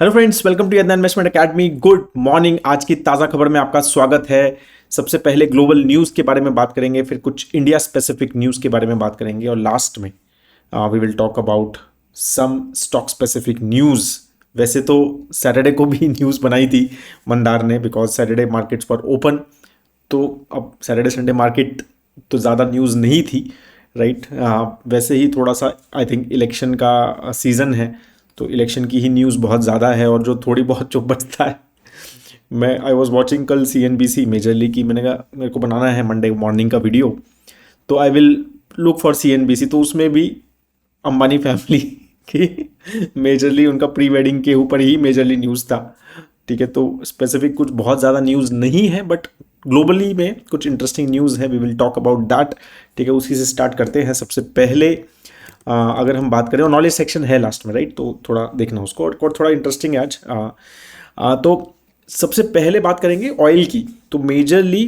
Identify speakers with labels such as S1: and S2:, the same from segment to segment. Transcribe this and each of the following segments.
S1: Hello friends, welcome to Yadnya investment academy. Good morning. आज की ताज़ा खबर में आपका स्वागत है। सबसे पहले ग्लोबल न्यूज़ के बारे में बात करेंगे, फिर कुछ इंडिया स्पेसिफिक न्यूज़ के बारे में बात करेंगे और लास्ट में we will talk about some stock specific news. वैसे तो सैटरडे को भी न्यूज़ बनाई थी मंदार ने, because Saturday markets for open. तो अब सैटरडे संडे मार्केट तो ज़्यादा न्यूज़ नहीं थी, राइट। वैसे ही थोड़ा सा आई थिंक इलेक्शन का सीज़न है, तो इलेक्शन की ही न्यूज़ बहुत ज़्यादा है और जो थोड़ी बहुत जो बचता है। मैं आई वॉज वॉचिंग कल CNBC मेजरली की, मैंने कहा मेरे को बनाना है मंडे मॉर्निंग का वीडियो, तो I will look for CNBC। तो उसमें भी अंबानी फैमिली की मेजरली उनका प्री वेडिंग के ऊपर ही मेजरली न्यूज़ था। ठीक है, तो स्पेसिफिक कुछ बहुत ज़्यादा न्यूज़ नहीं है, बट ग्लोबली में कुछ इंटरेस्टिंग न्यूज़ है। We will talk about that. ठीक है, उसी से स्टार्ट करते हैं। सबसे पहले अगर हम बात करें, और नॉलेज सेक्शन है लास्ट में, राइट, तो थोड़ा देखना उसको, और थोड़ा इंटरेस्टिंग है आज। तो सबसे पहले बात करेंगे ऑयल की। तो मेजरली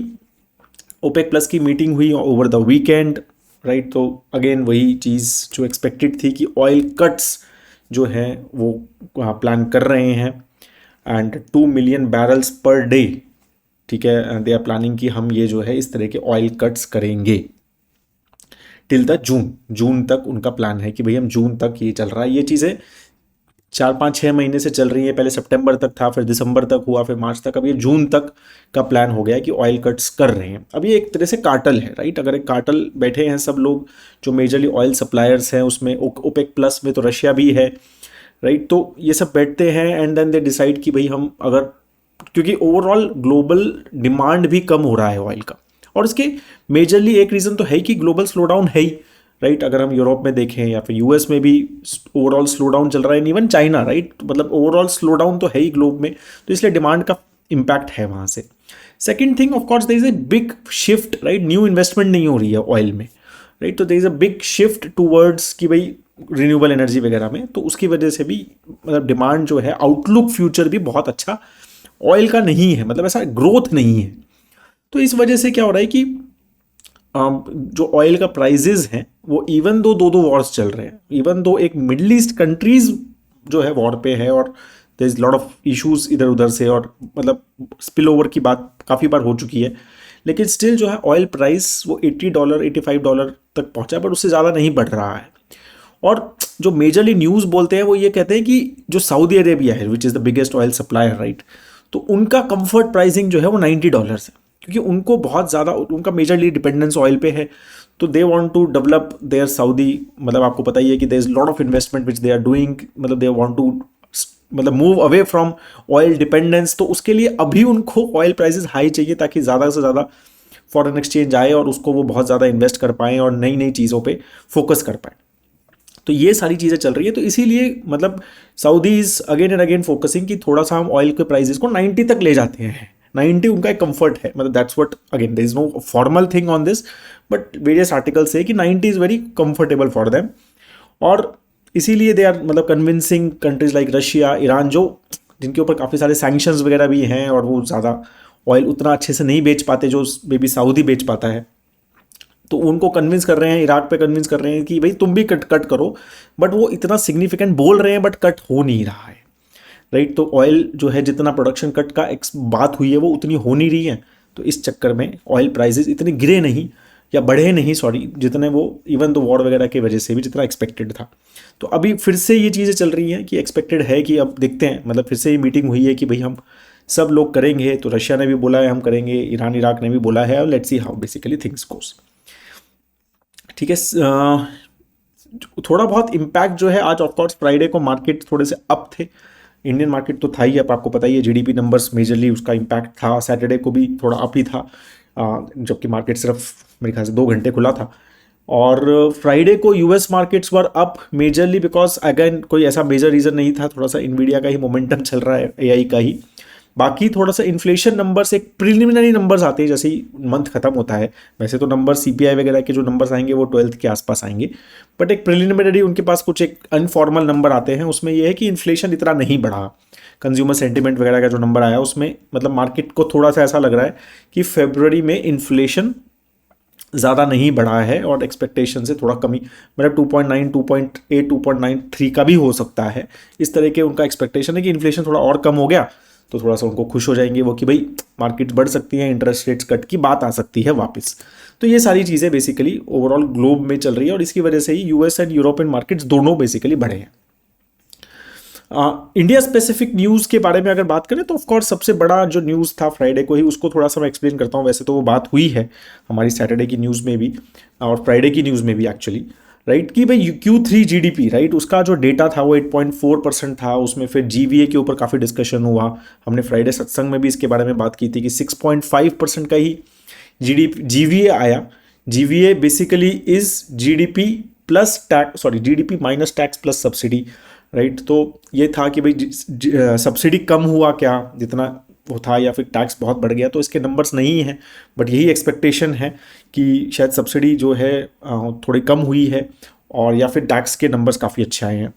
S1: ओपेक प्लस की मीटिंग हुई ओवर द वीकेंड, राइट। तो अगेन वही चीज़ जो एक्सपेक्टेड थी कि ऑयल कट्स जो हैं वो प्लान कर रहे हैं, and 2 million barrels per day. ठीक है, दे आर प्लानिंग कि हम ये जो है इस तरह के ऑयल कट्स करेंगे टिल द जून तक। उनका प्लान है कि भाई हम जून तक ये चल रहा है। ये चीज़ें 4-5-6 महीने से चल रही है। पहले सितंबर तक था, फिर दिसंबर तक हुआ, फिर मार्च तक, अब ये जून तक का प्लान हो गया है कि ऑयल कट्स कर रहे हैं। अब ये एक तरह से कार्टल है, राइट। अगर एक कार्टल बैठे हैं सब लोग जो मेजरली ऑयल सप्लायर्स हैं, उसमें ओपेक प्लस में तो रशिया भी है, राइट। तो ये सब बैठते हैं एंड देन दे डिसाइड कि भाई हम अगर, क्योंकि ओवरऑल ग्लोबल डिमांड भी कम हो रहा है ऑयल का, और इसके मेजरली एक रीज़न तो है कि ग्लोबल स्लो डाउन है ही, राइट। अगर हम यूरोप में देखें या फिर US में भी ओवरऑल स्लो डाउन चल रहा है, इवन चाइना, राइट। मतलब ओवरऑल स्लो डाउन तो है ही ग्लोब में, तो इसलिए डिमांड का इम्पैक्ट है वहाँ से। Second thing, of course there is a big shift, right. New investment नहीं हो रही है ऑयल में, राइट। तो there is a big shift towards कि भाई रिन्यूएबल एनर्जी वगैरह में, तो उसकी वजह से भी मतलब डिमांड जो है, आउटलुक फ्यूचर भी बहुत अच्छा ऑयल का नहीं है, मतलब ऐसा ग्रोथ नहीं है। तो इस वजह से क्या हो रहा है कि जो ऑयल का प्राइजेज हैं वो इवन दो वॉर्स चल रहे हैं, इवन दो एक मिडल ईस्ट कंट्रीज जो है वॉर पे है, और there is lot of issues इधर उधर से, और मतलब स्पिल ओवर की बात काफ़ी बार हो चुकी है, लेकिन स्टिल जो है ऑयल प्राइस वो $80 $85 तक पहुंचा, बट उससे ज़्यादा नहीं बढ़ रहा है। और जो मेजरली न्यूज़ बोलते हैं वो ये कहते हैं कि जो सऊदी अरेबिया है, which is the biggest oil supplier, right, तो उनका कंफर्ट प्राइसिंग जो है वो $90 है, क्योंकि उनको बहुत ज़्यादा, उनका मेजरली डिपेंडेंस ऑयल पे है। तो they want to develop there Saudi, मतलब आपको पता ही है कि there is lot of investment which they are doing, मतलब दे वांट टू मतलब move away from oil dependence. तो उसके लिए अभी उनको ऑयल प्राइसेस हाई चाहिए, ताकि ज़्यादा से ज़्यादा फॉरेन एक्सचेंज आए और उसको वो बहुत ज़्यादा इन्वेस्ट कर पाएँ और नई नई चीज़ों पर फोकस कर पाएँ। तो ये सारी चीज़ें चल रही है, तो इसीलिए मतलब Saudis again and again focusing कि थोड़ा सा हम ऑयल के प्राइसेस को 90 तक ले जाते हैं। 90 उनका एक कंफर्ट है, मतलब that's what, again there is no formal thing on this, but various articles से कि 90 is very comfortable for them. और इसीलिए दे आर मतलब convincing countries like Russia, Iran, जो जिनके ऊपर काफ़ी सारे सैंक्शंस वगैरह भी हैं, और वो ज़्यादा ऑयल उतना अच्छे से नहीं बेच पाते जो मे बी सऊदी बेच पाता है। तो उनको कन्विंस कर रहे हैं, इराक पे कन्विंस कर रहे हैं कि भाई तुम भी कट करो, बट वो इतना सिग्निफिकेंट बोल रहे हैं बट कट हो नहीं रहा है, राइट। तो ऑयल जो है जितना प्रोडक्शन कट का बात हुई है वो उतनी हो नहीं रही है, तो इस चक्कर में ऑयल प्राइसेस इतने गिरे नहीं, या बढ़े नहीं, सॉरी, जितने वो इवन तो वॉर वगैरह की वजह से भी जितना एक्सपेक्टेड था। तो अभी फिर से ये चीज़ें चल रही हैं कि एक्सपेक्टेड है कि अब देखते हैं, मतलब फिर से ये मीटिंग हुई है कि भाई हम सब लोग करेंगे। तो रशिया ने भी बोला है हम करेंगे, ईरान इराक ने भी बोला है, और let's see how basically things goes. ठीक है, थोड़ा बहुत इम्पैक्ट जो है आज, ऑफकोर्स फ्राइडे को मार्केट थोड़े से अप थे, इंडियन मार्केट तो था ही, अब आपको पता ही है जीडीपी नंबर्स मेजरली उसका इम्पैक्ट था। सैटरडे को भी थोड़ा अप ही था, जबकि मार्केट सिर्फ मेरे ख्याल से 2 घंटे खुला था। और फ्राइडे को US markets were up majorly because again कोई ऐसा मेजर रीज़न नहीं था, थोड़ा सा इन्वीडिया का ही मोमेंटम चल रहा है, एआई का ही। बाकी थोड़ा सा इन्फ्लेशन नंबर्स, एक प्रिलिमिनरी नंबर्स आते हैं जैसे ही मंथ खत्म होता है। वैसे तो नंबर सीपीआई वगैरह के जो नंबर्स आएंगे वो 12th के आसपास आएंगे, बट एक प्रिलिमिनरी उनके पास कुछ एक अनफॉर्मल नंबर आते हैं। उसमें यह है कि इन्फ्लेशन इतना नहीं बढ़ा। कंज्यूमर सेंटिमेंट वगैरह का जो नंबर आया उसमें मतलब मार्केट को थोड़ा सा ऐसा लग रहा है कि फरवरी में इन्फ्लेशन ज़्यादा नहीं बढ़ा है और एक्सपेक्टेशन से थोड़ा कमी, मतलब 2.9, 2.8, 2.93 का भी हो सकता है। इस तरह के उनका एक्सपेक्टेशन है कि इन्फ्लेशन थोड़ा और कम हो गया तो थोड़ा सा उनको खुश हो जाएंगे वो कि भाई मार्केट बढ़ सकती है, इंटरेस्ट रेट्स कट की बात आ सकती है वापस। तो ये सारी चीज़ें बेसिकली ओवरऑल ग्लोब में चल रही है और इसकी वजह से ही यूएस एंड यूरोपियन मार्केट्स दोनों बेसिकली बढ़े हैं। इंडिया स्पेसिफिक न्यूज़ के बारे में अगर बात करें तो ऑफकोर्स सबसे बड़ा जो न्यूज़ था फ्राइडे को ही, उसको थोड़ा सा मैं एक्सप्लेन करता हूँ। वैसे तो वो बात हुई है हमारी सैटरडे की न्यूज़ में भी और फ्राइडे की न्यूज़ में भी एक्चुअली, राइट, कि भाई Q3 जीडीपी, राइट, उसका जो डेटा था वो 8.4% था। उसमें फिर जीवीए के ऊपर काफ़ी डिस्कशन हुआ। हमने फ्राइडे सत्संग में भी इसके बारे में बात की थी कि 6.5% का ही जीवीए आया। GVA basically is GDP plus tax, sorry, GDP minus tax plus subsidy, right. तो ये था कि भाई सब्सिडी कम हुआ क्या जितना वो था, या फिर टैक्स बहुत बढ़ गया, तो इसके नंबर्स नहीं हैं। बट यही एक्सपेक्टेशन है कि शायद सब्सिडी जो है थोड़ी कम हुई है और या फिर टैक्स के नंबर्स काफ़ी अच्छे आए हैं।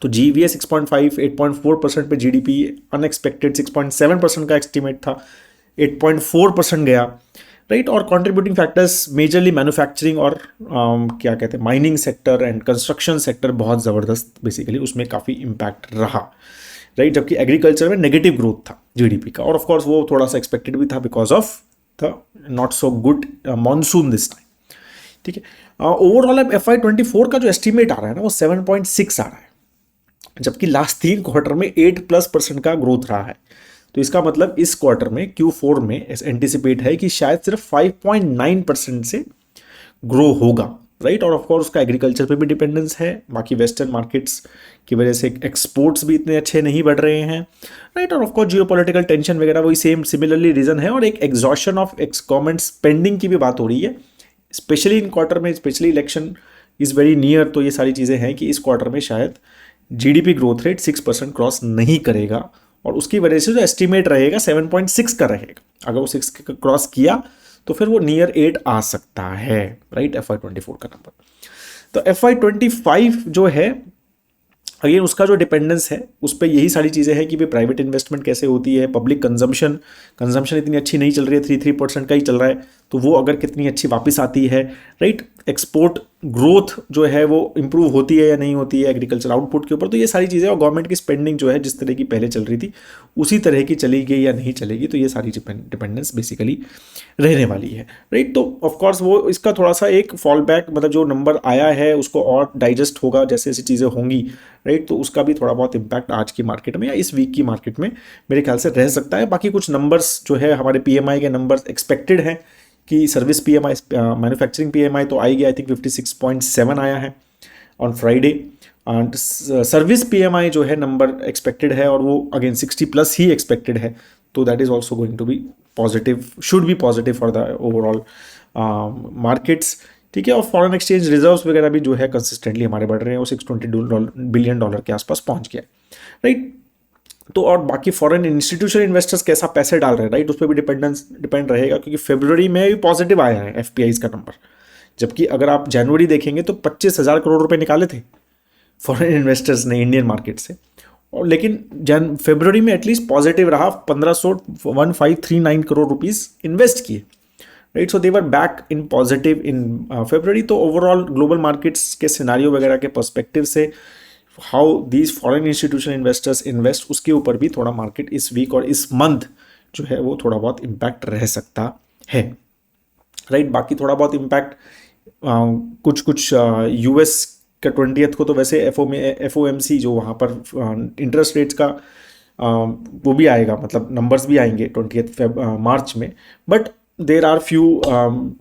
S1: तो जीवीए 6.5, 8.4% पे जीडीपी, अनएक्सपेक्टेड 6.7% का एस्टिमेट था, 8.4% गया, राइट। और कंट्रीब्यूटिंग फैक्टर्स मेजरली मैन्युफैक्चरिंग और क्या कहते हैं, mining sector and construction sector बहुत ज़बरदस्त बेसिकली उसमें काफ़ी इम्पैक्ट रहा, राइट। जबकि एग्रीकल्चर में नेगेटिव ग्रोथ था जीडीपी का, और ऑफ कोर्स वो थोड़ा सा एक्सपेक्टेड भी था because of the not so good monsoon this time, ठीक है। ओवरऑल अब FY24 का जो एस्टिमेट आ रहा है ना वो 7.6 आ रहा है, जबकि लास्ट 3 क्वार्टर में 8+% का ग्रोथ रहा है। तो इसका मतलब इस क्वार्टर में Q4 में एंटिसिपेट है कि शायद सिर्फ 5.9% से ग्रो होगा, राइट। और ऑफकोर्स उसका एग्रीकल्चर पे भी डिपेंडेंस है, बाकी वेस्टर्न मार्केट्स की वजह से एक्सपोर्ट्स भी इतने अच्छे नहीं बढ़ रहे हैं, राइट। और ऑफकोर्स जियोपॉलिटिकल टेंशन वगैरह वही सेम सिमिलरली रीजन है, और एक एग्जॉशन ऑफ गवर्नमेंट स्पेंडिंग की भी बात हो रही है, स्पेशली इन क्वार्टर में, specially election is very near. तो ये सारी चीज़ें हैं कि इस क्वार्टर में शायद जीडीपी ग्रोथ रेट 6% क्रॉस नहीं करेगा, और उसकी वजह से जो एस्टिमेट रहेगा 7.6 का रहेगा। अगर वो 6 का क्रॉस किया तो फिर वो नियर 8 आ सकता है, राइट, FY24 का नंबर। तो FY25 जो है अगेन उसका जो डिपेंडेंस है उस पर यही सारी चीज़ें हैं कि भाई प्राइवेट इन्वेस्टमेंट कैसे होती है, पब्लिक कंजम्पशन इतनी अच्छी नहीं चल रही है, 3% का ही चल रहा है, तो वो अगर कितनी अच्छी वापस आती है, राइट। एक्सपोर्ट ग्रोथ जो है वो इंप्रूव होती है या नहीं होती है एग्रीकल्चर आउटपुट के ऊपर, तो ये सारी चीज़ें, और गवर्नमेंट की स्पेंडिंग जो है जिस तरह की पहले चल रही थी उसी तरह की चलेगी या नहीं चलेगी, तो ये सारी डिपेंडेंस बेसिकली रहने वाली है, राइट। तो ऑफकोर्स वो इसका थोड़ा सा एक फॉल बैक, मतलब जो नंबर आया है उसको और डाइजेस्ट होगा जैसे ऐसी चीज़ें होंगी, राइट। तो उसका भी थोड़ा बहुत इम्पैक्ट आज की मार्केट में या इस वीक की मार्केट में मेरे ख्याल से रह सकता है। बाकी कुछ नंबर्स जो है हमारे PMI के नंबर्स एक्सपेक्टेड हैं कि सर्विस PMI, मैन्युफैक्चरिंग PMI तो आई गया, आई थिंक 56.7 आया है on Friday, and service PMI जो है नंबर एक्सपेक्टेड है और वो अगेन 60+ ही एक्सपेक्टेड है, तो that is also going to be positive, should be positive for the overall markets, ठीक है। और फॉरेन एक्सचेंज रिजर्व्स वगैरह भी जो है कंसिस्टेंटली हमारे बढ़ रहे हैं, वो $620 बिलियन के आसपास पहुंच गया, राइट। तो और बाकी फॉरेन इंस्टीट्यूशनल इन्वेस्टर्स कैसा पैसे डाल रहे हैं, राइट, उस पर भी डिपेंड रहेगा, क्योंकि फरवरी में भी पॉजिटिव आया है FPIs का नंबर, जबकि अगर आप जनवरी देखेंगे तो 25,000 करोड़ रुपए निकाले थे फॉरेन इन्वेस्टर्स ने इंडियन मार्केट से, और लेकिन फरवरी में एटलीस्ट पॉजिटिव रहा, 1539 करोड़ रुपीस इन्वेस्ट किए, right. So they were back in positive in February. तो ओवरऑल ग्लोबल मार्केट्स के सिनारियो वगैरह के पर्सपेक्टिव से how these foreign institutional investors invest, उसके ऊपर भी थोड़ा मार्केट इस वीक और इस मंथ जो है वो थोड़ा बहुत इम्पैक्ट रह सकता है, राइट। बाकी थोड़ा बहुत इम्पैक्ट कुछ US का 20th को तो वैसे FOMC जो वहाँ पर इंटरेस्ट रेट्स का वो भी आएगा, मतलब नंबर्स भी आएंगे 20th मार्च में, but there are few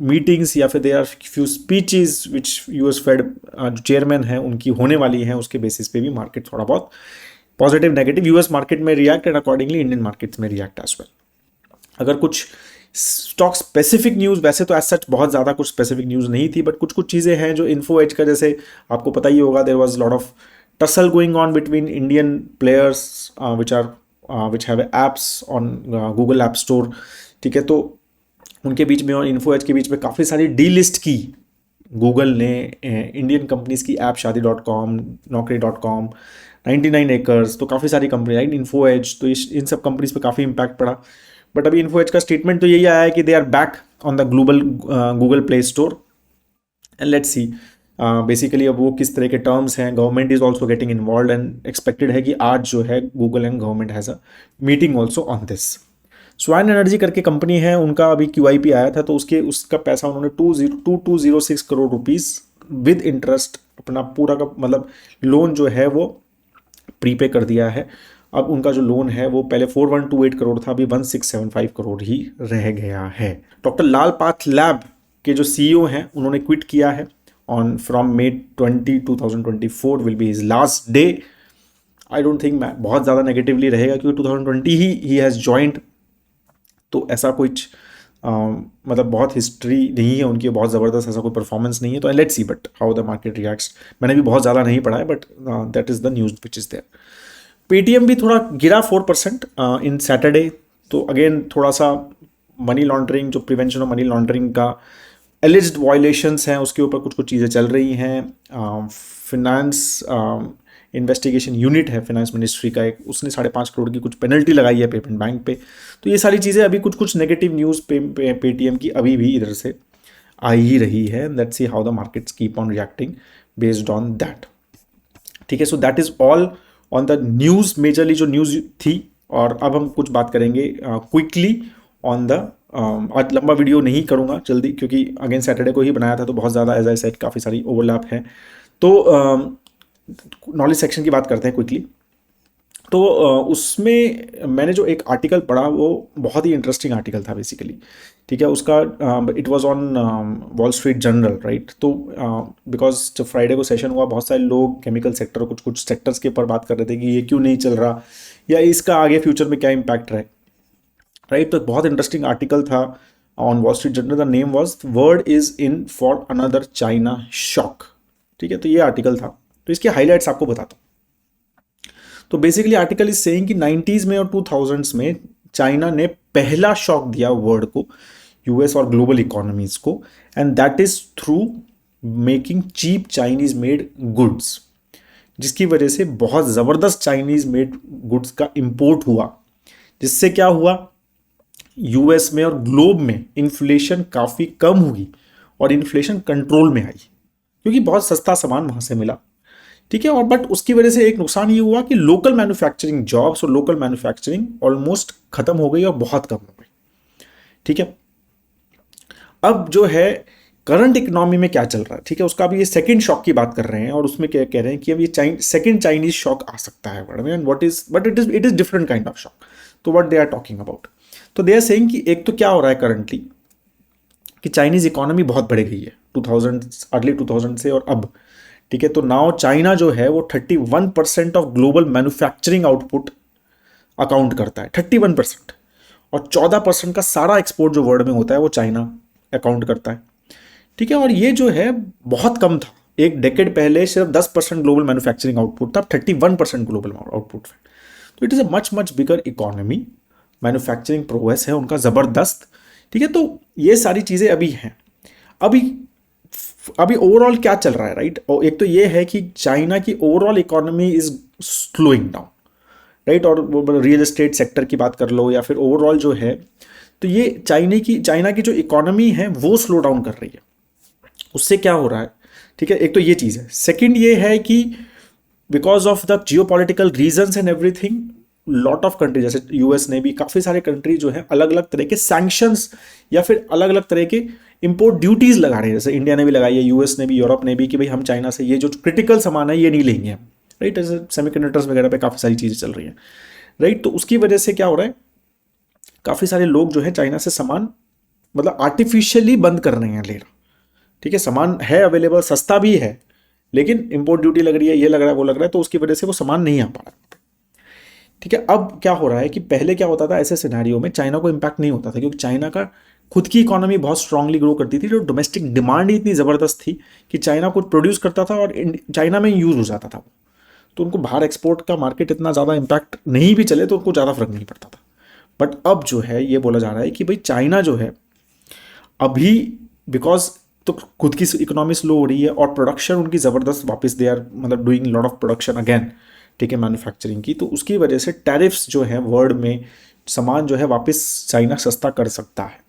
S1: meetings या फिर there are few speeches which US Fed जो चेयरमैन हैं उनकी होने वाली हैं, उसके बेसिस पे भी मार्केट थोड़ा बहुत पॉजिटिव नेगेटिव US मार्केट में react and accordingly Indian markets में रिएक्ट एज वेल। अगर कुछ स्टॉक स्पेसिफिक न्यूज़, वैसे तो एज सच बहुत ज़्यादा कुछ स्पेसिफिक न्यूज़ नहीं थी, बट कुछ चीज़ें हैं जो इन्फो एज का, जैसे आपको पता ही होगा there was lot of tussle going on between Indian players which have apps on Google app store, ठीक है। तो उनके बीच में और इन्फो एज के बीच में काफ़ी सारी डीलिस्ट की गूगल ने इंडियन कंपनीज़ की ऐप, शादी.com, naukri.com, 99 acres, तो काफ़ी सारी कंपनी, राइट, इन्फो एज, तो इन सब कंपनीज़ पे काफ़ी इम्पैक्ट पड़ा। बट अभी इन्फो एज का स्टेटमेंट तो यही आया है कि they are back on the global Google play store and let's see basically अब वो किस तरह के टर्म्स हैं. Government is also getting involve and expected है कि आज जो है Google and government has a meeting also on this. Swan energy करके कंपनी है, उनका अभी QIP आया था तो उसका पैसा उन्होंने 2206 करोड़ रुपीस विद इंटरेस्ट अपना पूरा का मतलब लोन जो है वो प्रीपे कर दिया है. अब उनका जो लोन है वो पहले 4128 करोड़ था, अभी 1675 करोड़ ही रह गया है. डॉक्टर लाल पाथ लैब के जो CEO हैं उन्होंने क्विट किया है on from May 20, 2024 will be his last day. I don't think मैं बहुत ज़्यादा नेगेटिवली रहेगा क्योंकि 2020 ही हैज़ ज्वाइंट, तो ऐसा कुछ मतलब बहुत हिस्ट्री नहीं है उनकी, बहुत ज़बरदस्त ऐसा कोई परफॉर्मेंस नहीं है. तो let's see but how the market reacts. मैंने भी बहुत ज़्यादा नहीं पढ़ा है but that is the news which is there. Paytm भी थोड़ा गिरा 4% इन सैटरडे. तो अगेन थोड़ा सा मनी लॉन्ड्रिंग, जो प्रिवेंशन ऑफ मनी लॉन्ड्रिंग का एलिज्ड वायलेशंस हैं उसके ऊपर कुछ कुछ चीज़ें चल रही हैं. फिनेंस इन्वेस्टिगेशन यूनिट है फिनेंस मिनिस्ट्री का एक, उसने 5.5 करोड़ की कुछ पेनल्टी लगाई है पेमेंट बैंक पे. तो ये सारी चीज़ें अभी कुछ कुछ नेगेटिव न्यूज़ पेटीएम की अभी भी इधर से आ ही रही है. Let's see how the markets keep on reacting based on that. ठीक है, so that is all on the news, majorly जो न्यूज़ थी. और अब हम कुछ बात करेंगे क्विकली ऑन द आज लंबा वीडियो नहीं करूँगा जल्दी क्योंकि अगेन सैटरडे को ही बनाया था तो बहुत ज़्यादा एज आई सेड काफ़ी सारी ओवरलैप है. तो नॉलेज सेक्शन की बात करते हैं क्विकली. तो उसमें मैंने जो एक आर्टिकल पढ़ा वो बहुत ही इंटरेस्टिंग आर्टिकल था बेसिकली. ठीक है, उसका it was on wall street journal right. तो बिकॉज जब फ्राइडे को सेशन हुआ बहुत सारे लोग केमिकल सेक्टर कुछ कुछ सेक्टर्स के ऊपर बात कर रहे थे कि ये क्यों नहीं चल रहा या इसका आगे फ्यूचर में क्या इम्पैक्ट रहे राइट. तो बहुत इंटरेस्टिंग आर्टिकल था on wall street journal. The name was world is in for another China shock. ठीक है, तो ये आर्टिकल था. तो इसके हाईलाइट्स आपको बताता हूँ. तो बेसिकली आर्टिकल इज सेइंग कि 90s में और 2000s में चाइना ने पहला शॉक दिया वर्ल्ड को, US और ग्लोबल इकोनॉमीज को, and that is through making cheap Chinese made goods, जिसकी वजह से बहुत ज़बरदस्त चाइनीज मेड गुड्स का इंपोर्ट हुआ. जिससे क्या हुआ, US में और ग्लोब में इन्फ्लेशन काफ़ी कम हुई और इन्फ्लेशन कंट्रोल में आई क्योंकि बहुत सस्ता सामान वहाँ से मिला. ठीक है, और बट उसकी वजह से एक नुकसान ये हुआ कि लोकल मैन्युफैक्चरिंग जॉब्स और लोकल मैन्युफैक्चरिंग ऑलमोस्ट खत्म हो गई और बहुत कम हो गई. ठीक है, अब जो है करंट इकोनॉमी में क्या चल रहा है, ठीक है, उसका अभी ये सेकंड शॉक की बात कर रहे हैं और उसमें क्या कह रहे हैं कि अब ये सेकंड चाइनीज शॉक आ सकता है वर्ल्ड में. And what is but it is different kind of shock. तो what they are talking about, तो दे आर सेइंग कि एक तो क्या हो रहा है करंटली कि चाइनीज इकोनॉमी बहुत बढ़ गई है 2000 अर्ली 2000 से और अब. ठीक है, तो नाउ चाइना जो है वो 31% of global manufacturing output account करता है, 31%. और 14% का सारा एक्सपोर्ट जो वर्ल्ड में होता है वो चाइना अकाउंट करता है. ठीक है, और ये जो है बहुत कम था. एक डेकेड पहले सिर्फ 10% ग्लोबल मैन्युफैक्चरिंग आउटपुट था, 31% ग्लोबल आउटपुट है. तो it is a much bigger economy. Manufacturing progress है उनका ज़बरदस्त. ठीक है, तो ये सारी चीज़ें अभी हैं. अभी ओवरऑल क्या चल रहा है राइट. और एक तो ये है कि चाइना की overall economy is slowing down right. और रियल एस्टेट सेक्टर की बात कर लो या फिर ओवरऑल जो है, तो ये चाइना की जो इकोनॉमी है वो स्लो डाउन कर रही है. उससे क्या हो रहा है, ठीक है, एक तो ये चीज़ है. सेकेंड ये है कि because of the geopolitical reasons and everything, lot of country जैसे US ने भी काफ़ी सारे कंट्री जो है अलग अलग तरह के सैंक्शंस या फिर अलग अलग तरह के इंपोर्ट ड्यूटीज़ लगा रहे हैं. जैसे इंडिया ने भी लगाई है, US ने भी, यूरोप ने भी, कि भाई हम चाइना से ये जो क्रिटिकल सामान है ये नहीं लेंगे हम राइट. जैसे सेमीकंडक्टर्स वगैरह पे काफ़ी सारी चीज़ें चल रही हैं राइट. तो उसकी वजह से क्या हो रहा है, काफ़ी सारे लोग जो है चाइना से सामान मतलब आर्टिफिशियली बंद कर रहे हैं लेना. ठीक है, सामान है अवेलेबल, सस्ता भी है, लेकिन इंपोर्ट ड्यूटी लग रही है, ये लग रहा है, वो लग रहा है, तो उसकी वजह से वो सामान नहीं आ पा रहा. ठीक है, अब क्या हो रहा है कि पहले क्या होता था ऐसे सिनेरियो में चाइना को इंपैक्ट नहीं होता था क्योंकि चाइना का खुद की इकोनॉमी बहुत स्ट्रांगली ग्रो करती थी. जो डोमेस्टिक डिमांड ही इतनी ज़बरदस्त थी कि चाइना खुद प्रोड्यूस करता था और चाइना में यूज़ हो जाता था. तो उनको बाहर एक्सपोर्ट का मार्केट इतना ज़्यादा इम्पैक्ट नहीं भी चले तो उनको ज़्यादा फर्क नहीं पड़ता था. बट अब जो है ये बोला जा रहा है कि भाई चाइना जो है अभी बिकॉज तो खुद की इकोनॉमी स्लो हो रही है और प्रोडक्शन उनकी ज़बरदस्त वापस दे आर मतलब doing lot of production again. ठीक है, मैन्युफैक्चरिंग की, तो उसकी वजह से टैरिफ्स जो हैं वर्ल्ड में सामान जो है वापस चाइना सस्ता कर सकता है।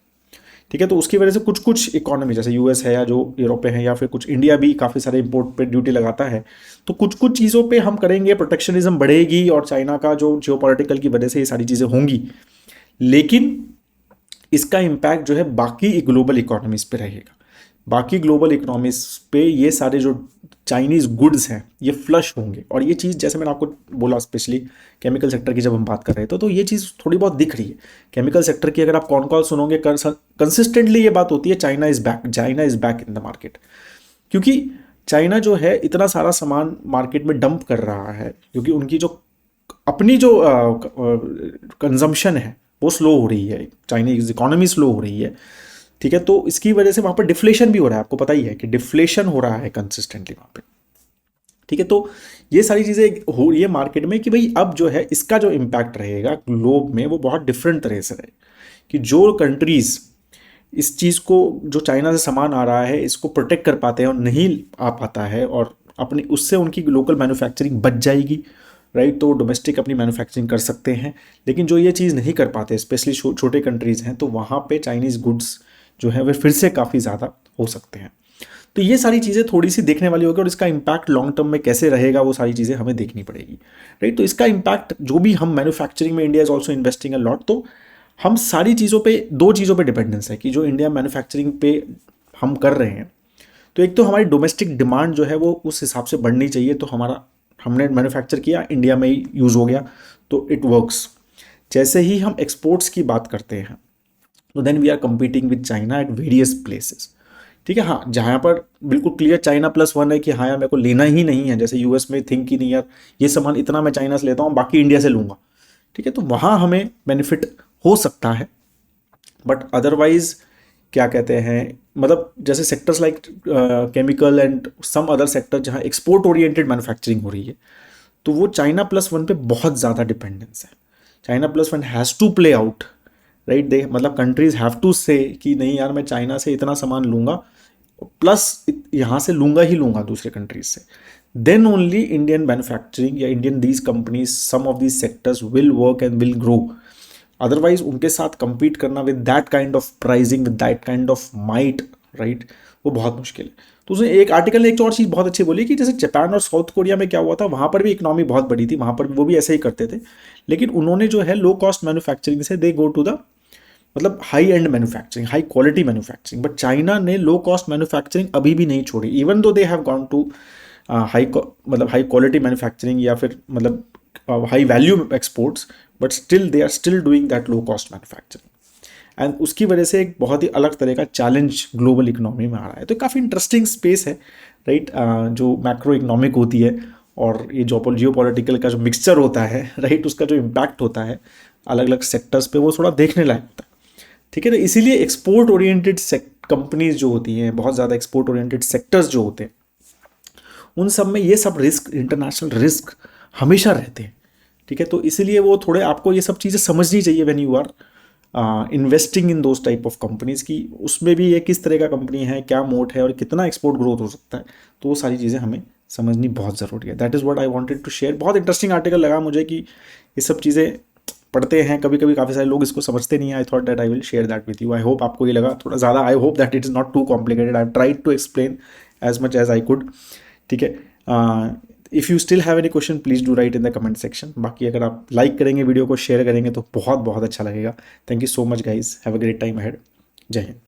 S1: ठीक है, तो उसकी वजह से कुछ कुछ इकोनॉमी जैसे यूएस है या जो यूरोप है या फिर कुछ इंडिया भी काफ़ी सारे इंपोर्ट पे ड्यूटी लगाता है, तो कुछ कुछ चीज़ों पे हम करेंगे, प्रोटेक्शनिज्म बढ़ेगी और चाइना का जो जियोपॉलिटिकल की वजह से ये सारी चीज़ें होंगी, लेकिन इसका इम्पैक्ट जो है बाकी ग्लोबल इकोनॉमीज पे रहेगा। बाकी ग्लोबल इकोनॉमीज पे ये सारे जो चाइनीज़ गुड्स हैं ये फ्लश होंगे, और ये चीज़ जैसे मैंने आपको बोला स्पेशली केमिकल सेक्टर की जब हम बात कर रहे थे, तो ये चीज़ थोड़ी बहुत दिख रही है केमिकल सेक्टर की। अगर आप कॉन कॉल सुनोगे कंसिस्टेंटली ये बात होती है, China is back, China is back in the market. क्योंकि चाइना जो है इतना सारा सामान मार्केट में डंप कर रहा है, क्योंकि उनकी जो अपनी जो कंजम्पशन है वो स्लो हो रही है, चाइनीज इकोनॉमी स्लो हो रही है। ठीक है, तो इसकी वजह से वहाँ पर डिफ्लेशन भी हो रहा है, आपको पता ही है कि डिफ्लेशन हो रहा है कंसिस्टेंटली वहाँ पे। ठीक है, तो ये सारी चीज़ें हो रही है मार्केट में कि भाई अब जो है इसका जो इम्पैक्ट रहेगा ग्लोब में वो बहुत डिफरेंट तरह से रहे, कि जो कंट्रीज़ इस चीज़ को, जो चाइना से सामान आ रहा है, इसको प्रोटेक्ट कर पाते हैं और नहीं आ पाता है, और अपनी उससे उनकी लोकल मैन्युफैक्चरिंग बच जाएगी, राइट, तो डोमेस्टिक अपनी मैन्युफैक्चरिंग कर सकते हैं। लेकिन जो ये चीज़ नहीं कर पाते, स्पेशली छोटे कंट्रीज़ हैं, तो वहाँ पे चाइनीज़ गुड्स जो है वे फिर से काफ़ी ज़्यादा हो सकते हैं। तो ये सारी चीज़ें थोड़ी सी देखने वाली होगी, और इसका इम्पैक्ट लॉन्ग टर्म में कैसे रहेगा वो सारी चीज़ें हमें देखनी पड़ेगी, राइट। तो इसका इम्पैक्ट जो भी हम मैन्युफैक्चरिंग में, India is also investing a lot, तो हम सारी चीज़ों पे, दो चीज़ों पे डिपेंडेंस है कि जो इंडिया मैन्युफैक्चरिंग पे हम कर रहे हैं, तो एक तो हमारी डोमेस्टिक डिमांड जो है वो उस हिसाब से बढ़नी चाहिए, तो हमारा हमने मैन्युफैक्चर किया, इंडिया में ही यूज़ हो गया, तो इट वर्क्स। जैसे ही हम एक्सपोर्ट्स की बात करते हैं, तो then we are competing with China at various places. ठीक है, हाँ, जहाँ पर बिल्कुल क्लियर चाइना +1 है कि हाँ यार मेरे को लेना ही नहीं है, जैसे यूएस में थिंक ही नहीं यार ये सामान इतना मैं चाइना से लेता हूँ, बाकी इंडिया से लूँगा। ठीक है, तो वहाँ हमें बेनिफिट हो सकता है, बट अदरवाइज क्या कहते हैं, मतलब जैसे sectors like chemical and some other sector जहाँ एक्सपोर्ट ओरिएंटेड मैन्युफैक्चरिंग हो रही है, तो वो चाइना +1 पे बहुत ज़्यादा डिपेंडेंस है। China +1 has to play out, right, they मतलब कंट्रीज हैव टू से कि नहीं यार मैं चाइना से इतना सामान लूँगा, प्लस यहाँ से लूँगा ही लूँगा दूसरे कंट्रीज से, देन ओनली इंडियन मैन्युफैक्चरिंग या Indian these companies, some of these sectors will work and will grow. Otherwise उनके साथ compete करना with that kind of pricing, with that kind of might, right, वो बहुत मुश्किल है। तो उसने एक आर्टिकल ने एक और चीज़ बहुत अच्छी बोली कि जैसे जापान और साउथ कोरिया में क्या हुआ था, वहाँ पर भी इकोनॉमी बहुत बड़ी थी, वहाँ पर वो भी ऐसे ही करते थे, लेकिन उन्होंने जो है लो कॉस्ट मैन्युफैक्चरिंग से दे गो टू द मतलब high and manufacturing, high quality manufacturing. But China ने लो कॉस्ट मैन्युफैक्चरिंग अभी भी नहीं छोड़ी, even though they have gone to मतलब हाई क्वालिटी मैन्युफैक्चरिंग या फिर मतलब high value exports, but still they are still doing that low cost manufacturing, and उसकी वजह से एक बहुत ही अलग तरह का चैलेंज ग्लोबल इकोनॉमी में आ रहा है। तो काफ़ी इंटरेस्टिंग स्पेस है, राइट, जो मैक्रो इकोनॉमिक होती है और ये जियो पॉलिटिकल का जो मिक्सचर होता है, राइट, उसका जो इम्पैक्ट होता है अलग अलग सेक्टर्स पे, वो थोड़ा देखने लायक होता है। ठीक है, तो इसीलिए एक्सपोर्ट ओरिएंटेड कंपनीज जो होती हैं, बहुत ज़्यादा एक्सपोर्ट ओरिएंटेड सेक्टर्स जो होते हैं, उन सब में ये सब रिस्क, इंटरनेशनल रिस्क हमेशा रहते हैं। ठीक है, तो इसीलिए वो थोड़े आपको ये सब चीज़ें समझनी चाहिए when you are investing in those type of companies की उसमें भी ये किस तरह का कंपनी है, क्या मोड है और कितना एक्सपोर्ट ग्रोथ हो सकता है, तो वो सारी चीज़ें हमें समझनी बहुत ज़रूरी है। That is what I wanted to share. बहुत इंटरेस्टिंग आर्टिकल लगा मुझे कि ये सब चीज़ें पढ़ते हैं कभी कभी काफ़ी सारे लोग इसको समझते नहीं है। I thought that I will share that with you. I hope आपको ये लगा थोड़ा ज़्यादा, I hope that it is not too complicated. I tried to explain as much as I could. ठीक है, if you still have any question please do write in the comment section. बाकी अगर आप लाइक करेंगे video को, share करेंगे तो बहुत बहुत अच्छा लगेगा। Thank you so much guys, have a great time ahead. जय हिंद।